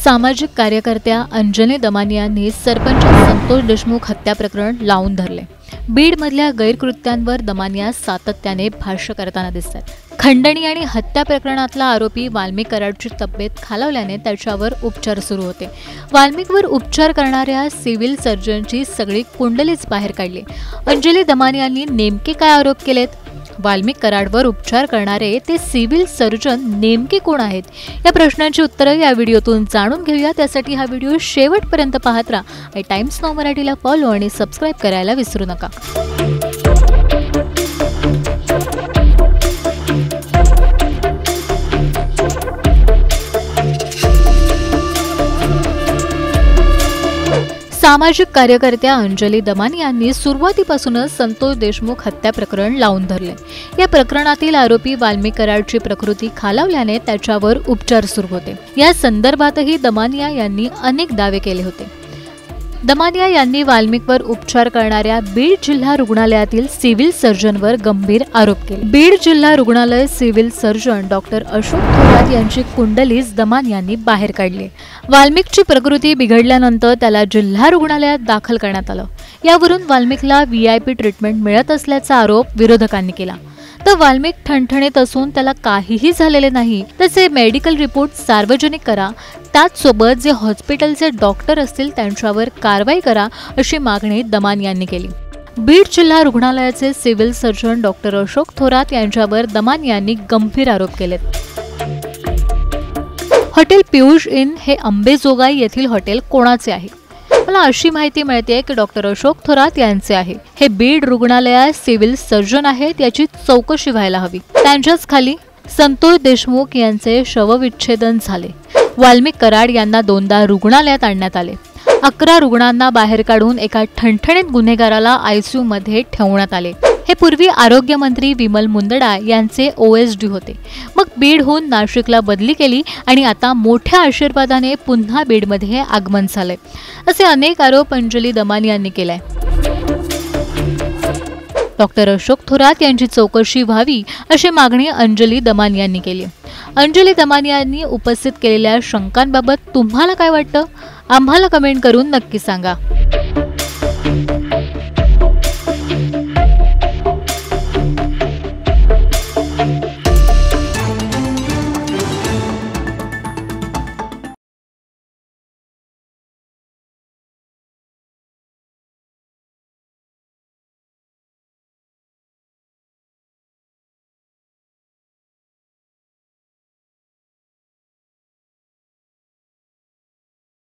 सामाजिक कार्यकर्त्या अंजली दमानी यांनी सरपंच संतोष देशमुख हत्या प्रकरण लावून धरले। बीडमधल्या गैरकृत्यांवर दमानिया सातत्याने भाष्य करताना दिसतात। खंडणी आणि हत्या प्रकरणातला आरोपी वाल्मिक कराडची तब्येत खालावल्याने त्याच्यावर उपचार सुरू होते। वाल्मिकवर उपचार करणाऱ्या सिव्हिल सर्जनची सगळी कुंडलीच बाहेर काढली। अंजली दमानी यांनी नेमके काय आरोप केलेत? वाल्मिक कराडवर उपचार करणारे ते सिव्हिल सर्जन नेमके कोण आहेत? या प्रश्नांची उत्तरं या व्हिडिओतून जाणून घेऊया। त्यासाठी हा व्हिडिओ शेवटपर्यंत पाहत राहा आणि टाइम्स नाऊ मराठीला फॉलो आणि सबस्क्राइब करायला विसरू नका। सामाजिक कार्यकर्त्या अंजली दमानी यांनी सुरुवातीपासूनच संतोष देशमुख हत्या प्रकरण लावून धरले। या प्रकरणातील आरोपी वाल्मिक कराडची प्रकृती खालावल्याने त्याच्यावर उपचार सुरू होते। या संदर्भातही दमानिया यांनी अनेक दावे केले होते। दमानिया यांनी वाल्मिकवर उपचार करणाऱ्या बीड जिल्हा रुग्णालयातील सिव्हिल सर्जनवर गंभीर आरोप केले। बीड जिल्हा रुग्णालय civil surgeon doctor Ashok Thorat यांची कुंडलीच दमानिया यांनी बाहेर काढली। वाल्मिकची प्रकृती बिघडल्यानंतर त्याला जिल्हा रुग्णालयात दाखल करण्यात आलं। यावरून वाल्मिकला VIP ट्रीटमेंट मिळत असल्याचा आरोप विरोधकांनी केला। तर वाल्मिक ठणठणीत असून त्याला काहीही झालेले नाही, त्याचे मेडिकल रिपोर्ट सार्वजनिक करा, त्याचसोबत जे हॉस्पिटलचे डॉक्टर असतील त्यांच्यावर कारवाई करा, अशी मागणी दमानी यांनी केली। बीड जिल्हा रुग्णालयाचे civil surgeon doctor Ashok Thorat यांच्यावर दमानी यांनी गंभीर आरोप केलेत। हॉटेल पियुष इन हे अंबेजोगाई येथील हॉटेल कोणाचे आहे? मला अशी माहिती मिळते की डॉक्टर अशोक थोरात यांचे आहे। हे बीड रुग्णालयात सिव्हिल सर्जन आहेत, याची चौकशी व्हायला हवी। त्यांच्याच खाली संतोष देशमुख यांचे शवविच्छेदन झाले। वाल्मिक कराड यांना 2दा रुग्णालयात आणण्यात आले। 11 रुग्णांना बाहेर काढून एका ठणठणीत गुन्हेगाराला ICU मध्ये ठेवण्यात आले। हे पूर्वी आरोग्य मंत्री विमल मुंदडा यांचे OSD होते। मग बीडहून नाशिकला बदली केली आणि आता मोठ्या आशीर्वादाने पुन्हा बीडमध्ये आगमन झाले, असे अनेक आरोप अंजली दमानी यांनी केलाय। डॉक्टर अशोक थोरात यांची चौकशी व्हावी अशी मागणी अंजली दमानी यांनी केली। अंजली दमानी यांनी उपस्थित केलेल्या शंकांबाबत तुम्हाला काय वाटतं? आम्हाला कमेंट करून नक्की सांगा।